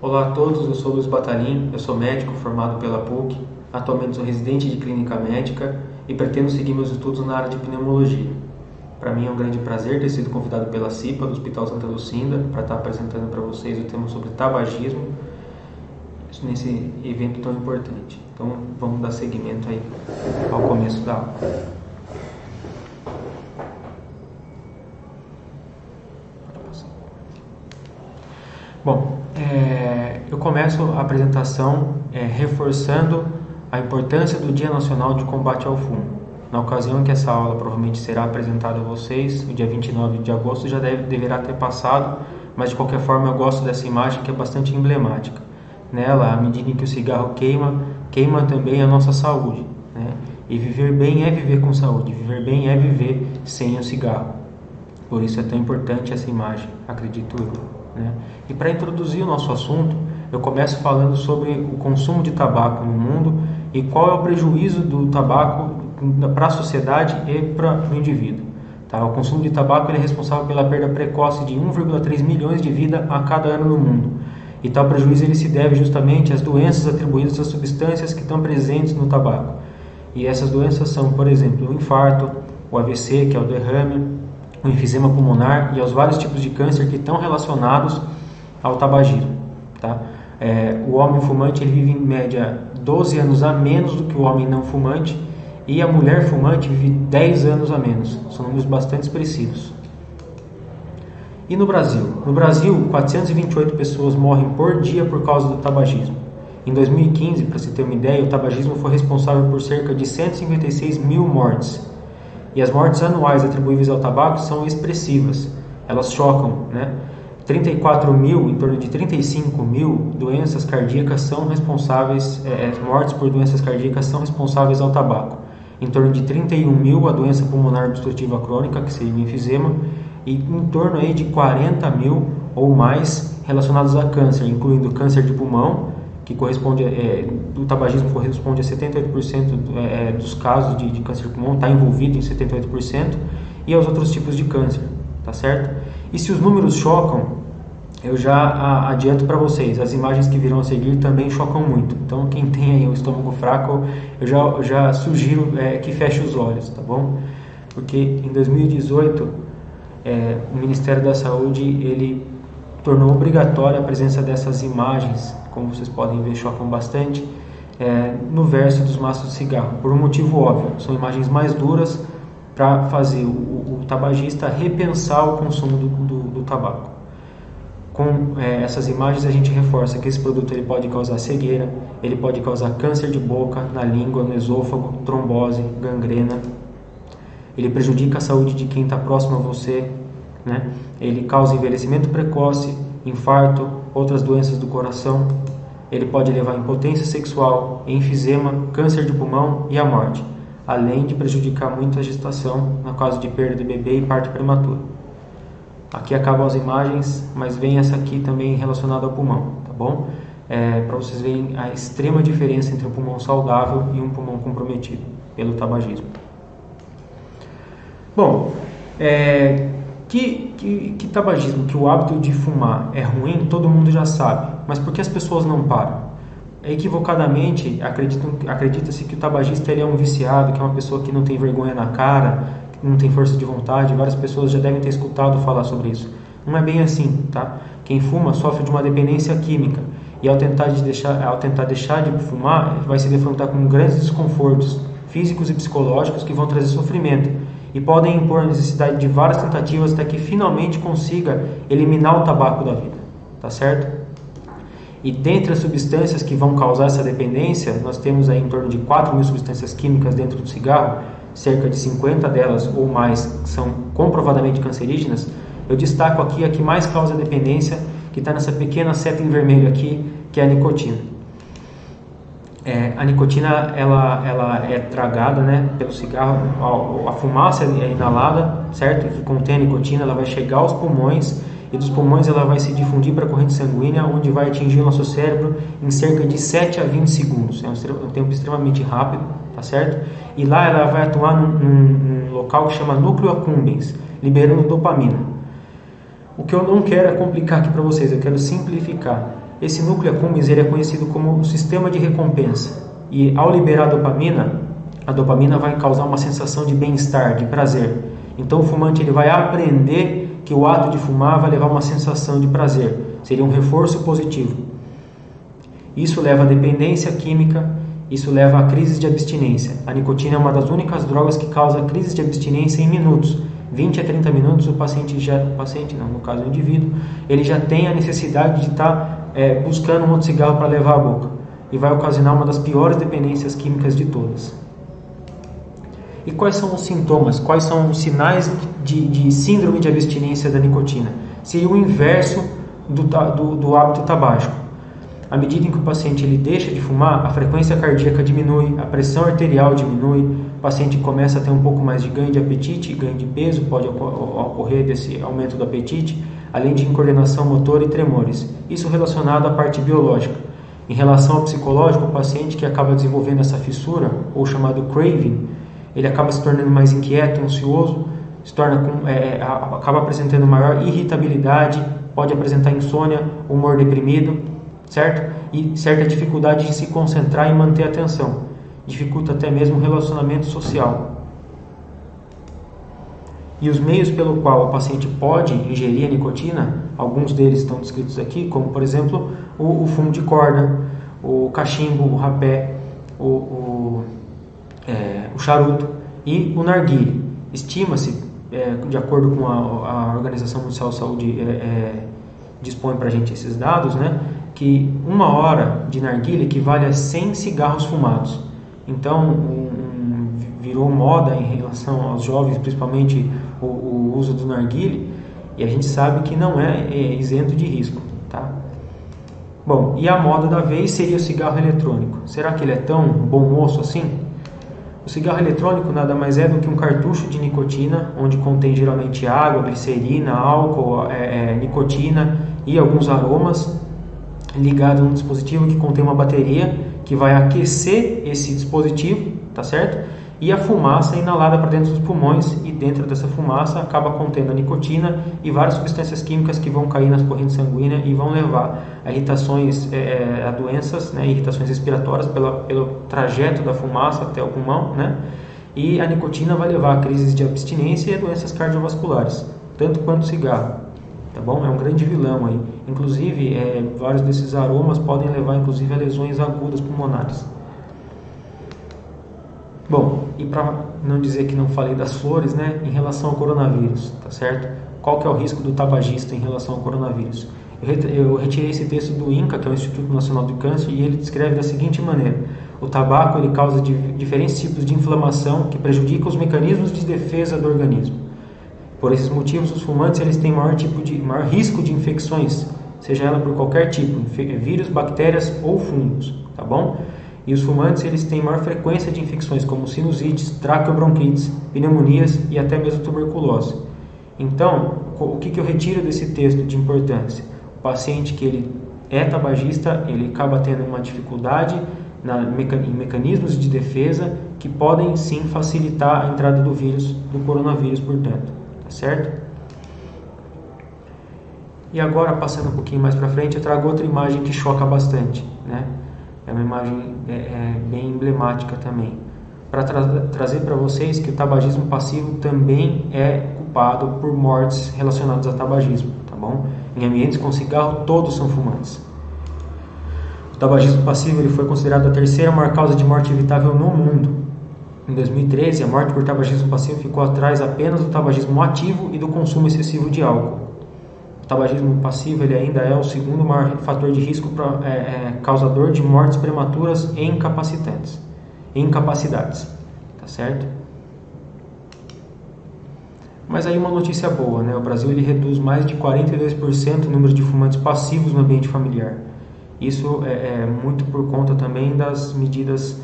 Olá a todos, eu sou Luiz Batalim, eu sou médico formado pela PUC, atualmente sou residente de clínica médica e pretendo seguir meus estudos na área de pneumologia. Para mim é um grande prazer ter sido convidado pela CIPA do Hospital Santa Lucinda para estar apresentando para vocês o tema sobre tabagismo nesse evento tão importante. Então vamos dar seguimento aí ao começo da aula. Bom, eu começo a apresentação reforçando a importância do Dia Nacional de Combate ao Fumo. Na ocasião em que essa aula provavelmente será apresentada a vocês, o dia 29 de agosto já deverá ter passado, mas de qualquer forma eu gosto dessa imagem que é bastante emblemática. Nela, à medida em que o cigarro queima também a nossa saúde, né? E viver bem é viver com saúde, viver bem é viver sem o cigarro. Por isso é tão importante essa imagem, acredito eu, né? E para introduzir o nosso assunto, eu começo falando sobre o consumo de tabaco no mundo e qual é o prejuízo do tabaco para a sociedade e para o indivíduo. Tá? O consumo de tabaco é responsável pela perda precoce de 1,3 milhões de vidas a cada ano no mundo. E tal prejuízo ele se deve justamente às doenças atribuídas às substâncias que estão presentes no tabaco. E essas doenças são, por exemplo, o infarto, o AVC, que é o derrame, o enfisema pulmonar e aos vários tipos de câncer que estão relacionados ao tabagismo. Tá? O homem fumante ele vive em média 12 anos a menos do que o homem não fumante e a mulher fumante vive 10 anos a menos. São números bastante expressivos. E no Brasil? No Brasil, 428 pessoas morrem por dia por causa do tabagismo. Em 2015, para você ter uma ideia, o tabagismo foi responsável por cerca de 156 mil mortes. E as mortes anuais atribuíveis ao tabaco são expressivas. Elas chocam, né? 34 mil, em torno de 35 mil doenças cardíacas são responsáveis, mortes por doenças cardíacas são responsáveis ao tabaco. Em torno de 31 mil a doença pulmonar obstrutiva crônica, que seria o enfisema, e em torno aí de 40 mil ou mais relacionados a câncer, incluindo câncer de pulmão, que corresponde, o tabagismo corresponde a 78% dos casos de câncer de pulmão, está envolvido em 78%, e aos outros tipos de câncer, tá certo? E se os números chocam, eu já adianto para vocês, as imagens que virão a seguir também chocam muito. Então, quem tem aí o estômago fraco, eu já sugiro que feche os olhos, tá bom? Porque em 2018, o Ministério da Saúde ele tornou obrigatória a presença dessas imagens, como vocês podem ver, chocam bastante, no verso dos maços de cigarro, por um motivo óbvio. São imagens mais duras para fazer o tabagista repensar o consumo do tabaco. Com essas imagens a gente reforça que esse produto ele pode causar cegueira, ele pode causar câncer de boca, na língua, no esôfago, trombose, gangrena. Ele prejudica a saúde de quem está próximo a você, né? Ele causa envelhecimento precoce, infarto, outras doenças do coração. Ele pode levar a impotência sexual, enfisema, câncer de pulmão e a morte, além de prejudicar muito a gestação, no caso de perda de bebê e parto prematuro. Aqui acabam as imagens, mas vem essa aqui também relacionada ao pulmão, tá bom? Para vocês verem a extrema diferença entre um pulmão saudável e um pulmão comprometido pelo tabagismo. Bom, que tabagismo, que o hábito de fumar é ruim, todo mundo já sabe, mas por que as pessoas não param? Equivocadamente, acredita-se que o tabagista ele é um viciado, que é uma pessoa que não tem vergonha na cara, que não tem força de vontade. Várias pessoas já devem ter escutado falar sobre isso. Não é bem assim, tá? Quem fuma sofre de uma dependência química e ao tentar deixar de fumar, vai se defrontar com grandes desconfortos físicos e psicológicos que vão trazer sofrimento e podem impor a necessidade de várias tentativas até que finalmente consiga eliminar o tabaco da vida, tá certo? E dentre as substâncias que vão causar essa dependência, nós temos aí em torno de 4 mil substâncias químicas dentro do cigarro, cerca de 50 delas ou mais são comprovadamente cancerígenas. Eu destaco aqui a que mais causa dependência, que está nessa pequena seta em vermelho aqui, que é a nicotina. A nicotina ela é tragada, né, pelo cigarro, a fumaça é inalada, certo? Que contém a nicotina, ela vai chegar aos pulmões e dos pulmões ela vai se difundir para a corrente sanguínea, onde vai atingir o nosso cérebro em cerca de 7 a 20 segundos. É um tempo extremamente rápido, tá certo? E lá ela vai atuar num local que chama núcleo accumbens, liberando dopamina. O que eu não quero é complicar aqui para vocês, eu quero simplificar. Esse núcleo accumbens ele é conhecido como o sistema de recompensa. E ao liberar a dopamina vai causar uma sensação de bem-estar, de prazer. Então o fumante ele vai aprender que o ato de fumar vai levar uma sensação de prazer. Seria um reforço positivo. Isso leva à dependência química, isso leva a crises de abstinência. A nicotina é uma das únicas drogas que causa crises de abstinência em minutos. 20 a 30 minutos no caso o indivíduo, ele já tem a necessidade de estar buscando um outro cigarro para levar à boca. E vai ocasionar uma das piores dependências químicas de todas. E quais são os sintomas? Quais são os sinais de síndrome de abstinência da nicotina? Seria o inverso do hábito tabágico. À medida em que o paciente ele deixa de fumar, a frequência cardíaca diminui, a pressão arterial diminui, o paciente começa a ter um pouco mais de ganho de apetite, ganho de peso, pode ocorrer desse aumento do apetite, além de incoordenação motora e tremores. Isso relacionado à parte biológica. Em relação ao psicológico, o paciente que acaba desenvolvendo essa fissura, ou chamado craving, ele acaba se tornando mais inquieto, ansioso, acaba apresentando maior irritabilidade, pode apresentar insônia, humor deprimido, certo? E certa dificuldade de se concentrar e manter a atenção. Dificulta até mesmo o relacionamento social. E os meios pelo qual o paciente pode ingerir a nicotina, alguns deles estão descritos aqui, como por exemplo o fumo de corda, o cachimbo, o rapé, o charuto e o narguilé. Estima-se, de acordo com a Organização Mundial de Saúde dispõe para a gente esses dados, né, que 1 hora de narguilé equivale a 100 cigarros fumados. Então, virou moda em relação aos jovens, principalmente o uso do narguilé, e a gente sabe que não é isento de risco, tá? Bom, e a moda da vez seria o cigarro eletrônico. Será que ele é tão bom moço assim? O cigarro eletrônico nada mais é do que um cartucho de nicotina, onde contém geralmente água, glicerina, álcool, nicotina e alguns aromas, ligado a um dispositivo que contém uma bateria que vai aquecer esse dispositivo, tá certo? E a fumaça é inalada para dentro dos pulmões, e dentro dessa fumaça acaba contendo a nicotina e várias substâncias químicas que vão cair nas correntes sanguíneas e vão levar a irritações, a doenças, né, irritações respiratórias pelo trajeto da fumaça até o pulmão, né? E a nicotina vai levar a crises de abstinência e a doenças cardiovasculares, tanto quanto o cigarro, tá bom? É um grande vilão aí. Inclusive, vários desses aromas podem levar inclusive a lesões agudas pulmonares. Bom, e para não dizer que não falei das flores, né, em relação ao coronavírus, tá certo? Qual que é o risco do tabagista em relação ao coronavírus? Eu retirei esse texto do INCA, que é o Instituto Nacional do Câncer, e ele descreve da seguinte maneira: o tabaco ele causa diferentes tipos de inflamação que prejudicam os mecanismos de defesa do organismo. Por esses motivos, os fumantes eles têm maior risco de infecções, seja ela por qualquer tipo, vírus, bactérias ou fungos, tá bom? E os fumantes eles têm maior frequência de infecções como sinusites, traqueobronquites, pneumonias e até mesmo tuberculose. Então, o que eu retiro desse texto de importância? O paciente que ele é tabagista, ele acaba tendo uma dificuldade em mecanismos de defesa que podem sim facilitar a entrada do vírus, do coronavírus, portanto, tá certo? E agora, passando um pouquinho mais para frente, eu trago outra imagem que choca bastante, né? É uma imagem bem emblemática também, para trazer para vocês que o tabagismo passivo também é culpado por mortes relacionadas ao tabagismo, tá bom? Em ambientes com cigarro, todos são fumantes. O tabagismo passivo ele foi considerado a terceira maior causa de morte evitável no mundo. Em 2013, a morte por tabagismo passivo ficou atrás apenas do tabagismo ativo e do consumo excessivo de álcool. O tabagismo passivo ele ainda é o segundo maior fator de risco causador de mortes prematuras e incapacidades, tá certo? Mas aí uma notícia boa, né? O Brasil ele reduz mais de 42% o número de fumantes passivos no ambiente familiar. Isso é muito por conta também das medidas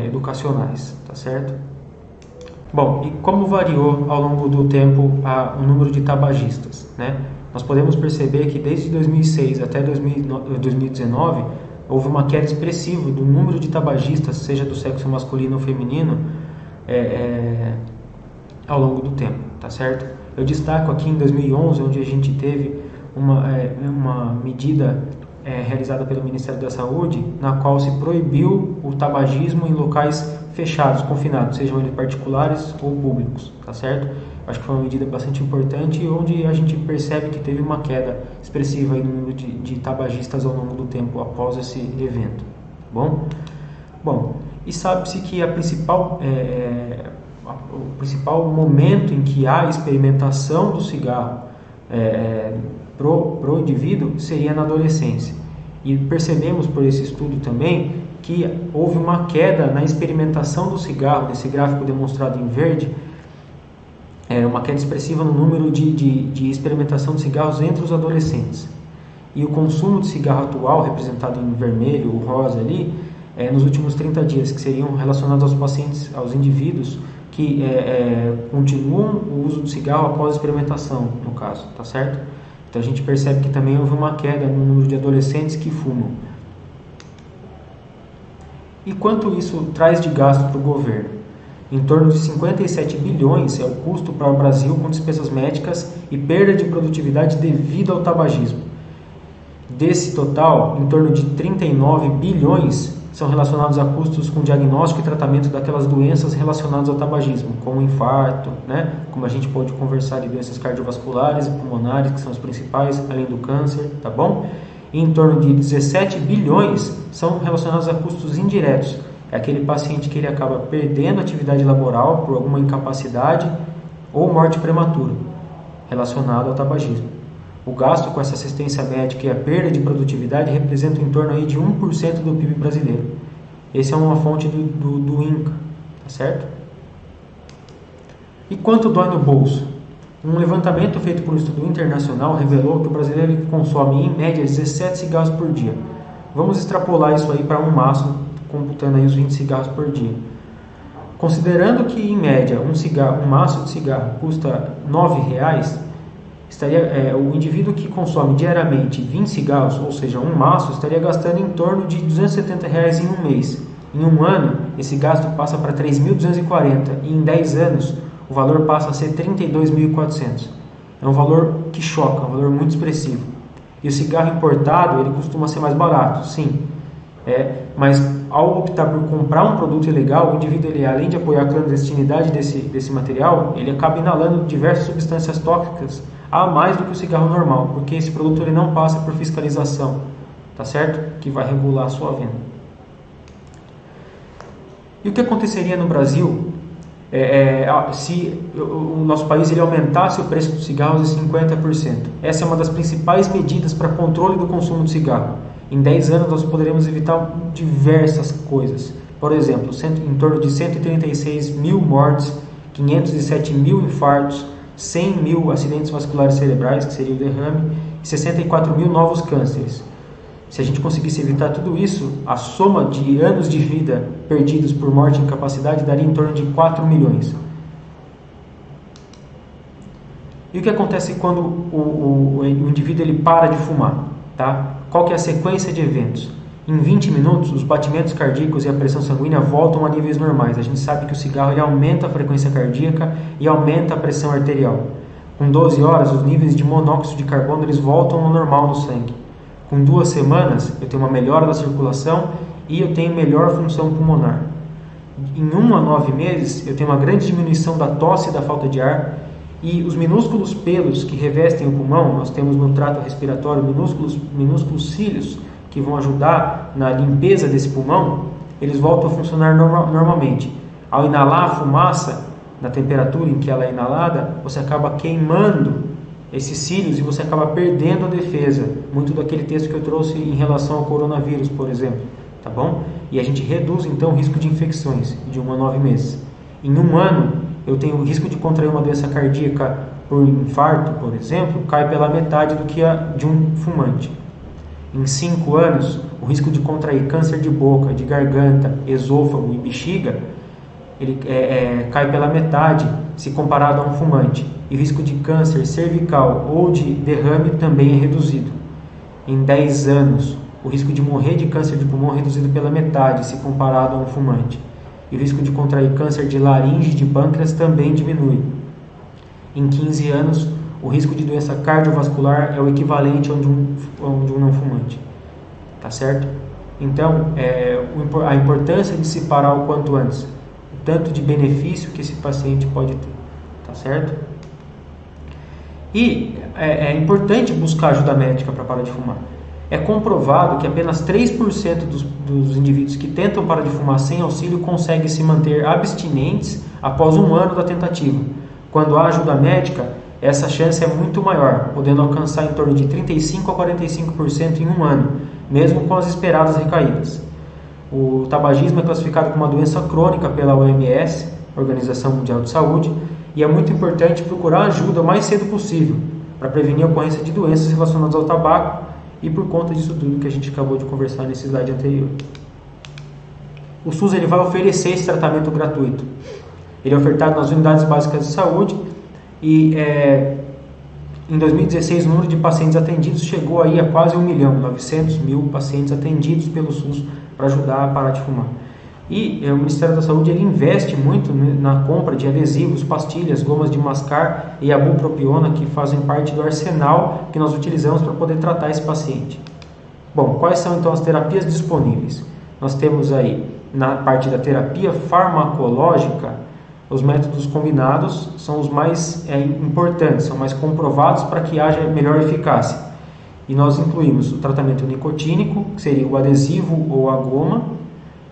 educacionais, tá certo? Bom, e como variou ao longo do tempo o número de tabagistas, né? Nós podemos perceber que desde 2006 até 2019 houve uma queda expressiva do número de tabagistas, seja do sexo masculino ou feminino, ao longo do tempo, tá certo? Eu destaco aqui em 2011, onde a gente teve uma medida realizada pelo Ministério da Saúde, na qual se proibiu o tabagismo em locais fechados, confinados, sejam eles particulares ou públicos, tá certo? Acho que foi uma medida bastante importante, onde a gente percebe que teve uma queda expressiva aí no número de tabagistas ao longo do tempo após esse evento, tá bom? Bom, e sabe-se que o principal momento em que há experimentação do cigarro pro indivíduo seria na adolescência. E percebemos por esse estudo também que houve uma queda na experimentação do cigarro, nesse gráfico demonstrado em verde, uma queda expressiva no número de experimentação de cigarros entre os adolescentes. E o consumo de cigarro atual, representado em vermelho ou rosa ali, nos últimos 30 dias, que seriam relacionados aos pacientes, aos indivíduos que continuam o uso do cigarro após a experimentação, no caso, tá certo? Então a gente percebe que também houve uma queda no número de adolescentes que fumam. E quanto isso traz de gasto para o governo? Em torno de 57 bilhões é o custo para o Brasil com despesas médicas e perda de produtividade devido ao tabagismo. Desse total, em torno de 39 bilhões são relacionados a custos com diagnóstico e tratamento daquelas doenças relacionadas ao tabagismo, como infarto, como a gente pode conversar de doenças cardiovasculares e pulmonares, que são as principais, além do câncer, tá bom? E em torno de 17 bilhões são relacionados a custos indiretos. É aquele paciente que ele acaba perdendo a atividade laboral por alguma incapacidade ou morte prematura, relacionado ao tabagismo. O gasto com essa assistência médica e a perda de produtividade representa em torno aí de 1% do PIB brasileiro. Essa é uma fonte do INCA, tá certo? E quanto dói no bolso? Um levantamento feito por um estudo internacional revelou que o brasileiro consome em média 17 cigarros por dia. Vamos extrapolar isso aí para um maço, computando aí os 20 cigarros por dia. Considerando que em média um maço de cigarro custa R$ 9,00, o indivíduo que consome diariamente 20 cigarros, ou seja, um maço, estaria gastando em torno de R$ 270 em um mês. Em um ano, esse gasto passa para 3.240 e em 10 anos o valor passa a ser 32.400. É um valor que choca, um valor muito expressivo. E o cigarro importado, ele costuma ser mais barato, sim. Mas ao optar por comprar um produto ilegal, o indivíduo, além de apoiar a clandestinidade desse material, ele acaba inalando diversas substâncias tóxicas a mais do que o cigarro normal, porque esse produto ele não passa por fiscalização, tá certo? Que vai regular a sua venda. E o que aconteceria no Brasil se o nosso país ele aumentasse o preço dos cigarros em 50%? Essa é uma das principais medidas para controle do consumo de cigarro. Em 10 anos nós poderemos evitar diversas coisas. Por exemplo, em torno de 136 mil mortes, 507 mil infartos, 100 mil acidentes vasculares cerebrais, que seria o derrame, e 64 mil novos cânceres. Se a gente conseguisse evitar tudo isso, a soma de anos de vida perdidos por morte e incapacidade daria em torno de 4 milhões. E o que acontece quando o indivíduo ele para de fumar? Tá? Qual que é a sequência de eventos? Em 20 minutos, os batimentos cardíacos e a pressão sanguínea voltam a níveis normais. A gente sabe que o cigarro ele aumenta a frequência cardíaca e aumenta a pressão arterial. Com 12 horas, os níveis de monóxido de carbono eles voltam ao normal no sangue. Com 2 semanas, eu tenho uma melhora da circulação e eu tenho melhor função pulmonar. Em 1 a 9 meses, eu tenho uma grande diminuição da tosse e da falta de ar. E os minúsculos pelos que revestem o pulmão, nós temos no trato respiratório minúsculos cílios, que vão ajudar na limpeza desse pulmão, eles voltam a funcionar normalmente. Ao inalar a fumaça, na temperatura em que ela é inalada, você acaba queimando esses cílios e você acaba perdendo a defesa. Muito daquele texto que eu trouxe em relação ao coronavírus, por exemplo. Tá bom? E a gente reduz então o risco de infecções de 1 a 9 meses. Em um ano, eu tenho o risco de contrair uma doença cardíaca por infarto, por exemplo, cai pela metade do que a de um fumante. Em 5 anos, o risco de contrair câncer de boca, de garganta, esôfago e bexiga, ele cai pela metade se comparado a um fumante. E o risco de câncer cervical ou de derrame também é reduzido. Em 10 anos, o risco de morrer de câncer de pulmão é reduzido pela metade se comparado a um fumante. E o risco de contrair câncer de laringe e de pâncreas também diminui. Em 15 anos, o risco de doença cardiovascular é o equivalente ao de um não fumante, tá certo? Então, a importância de se parar o quanto antes, o tanto de benefício que esse paciente pode ter, tá certo? E é importante buscar ajuda médica para parar de fumar. É comprovado que apenas 3% dos indivíduos que tentam parar de fumar sem auxílio conseguem se manter abstinentes após um ano da tentativa. Quando há ajuda médica, essa chance é muito maior, podendo alcançar em torno de 35% a 45% em um ano, mesmo com as esperadas recaídas. O tabagismo é classificado como uma doença crônica pela OMS, Organização Mundial de Saúde, e é muito importante procurar ajuda o mais cedo possível para prevenir a ocorrência de doenças relacionadas ao tabaco e por conta disso tudo que a gente acabou de conversar nesse slide anterior. O SUS ele vai oferecer esse tratamento gratuito. Ele é ofertado nas unidades básicas de saúde e em 2016 o número de pacientes atendidos chegou aí a quase 1.900.000 pacientes atendidos pelo SUS para ajudar a parar de fumar. E o Ministério da Saúde ele investe muito na compra de adesivos, pastilhas, gomas de mascar e a bupropiona, que fazem parte do arsenal que nós utilizamos para poder tratar esse paciente. Bom, quais são então as terapias disponíveis? Nós temos aí, na parte da terapia farmacológica, os métodos combinados são os mais importantes, são mais comprovados para que haja melhor eficácia. E nós incluímos o tratamento nicotínico, que seria o adesivo ou a goma,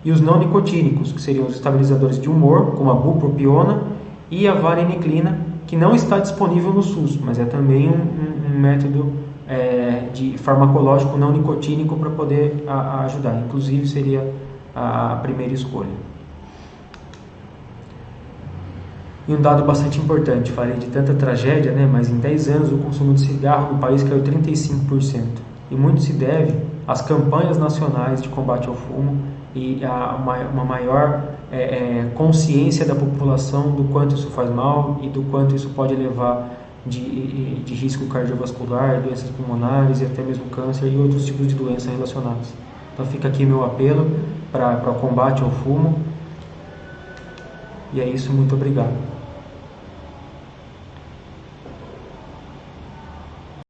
e os não nicotínicos, que seriam os estabilizadores de humor, como a bupropiona e a vareniclina, que não está disponível no SUS, mas é também um método de farmacológico não nicotínico para poder ajudar. Inclusive seria a primeira escolha. E um dado bastante importante, falei de tanta tragédia, né? Mas em 10 anos o consumo de cigarro no país caiu 35%. E muito se deve às campanhas nacionais de combate ao fumo e a uma maior consciência da população do quanto isso faz mal e do quanto isso pode levar de risco cardiovascular, doenças pulmonares e até mesmo câncer e outros tipos de doenças relacionadas. Então fica aqui meu apelo para o combate ao fumo. E é isso, muito obrigado.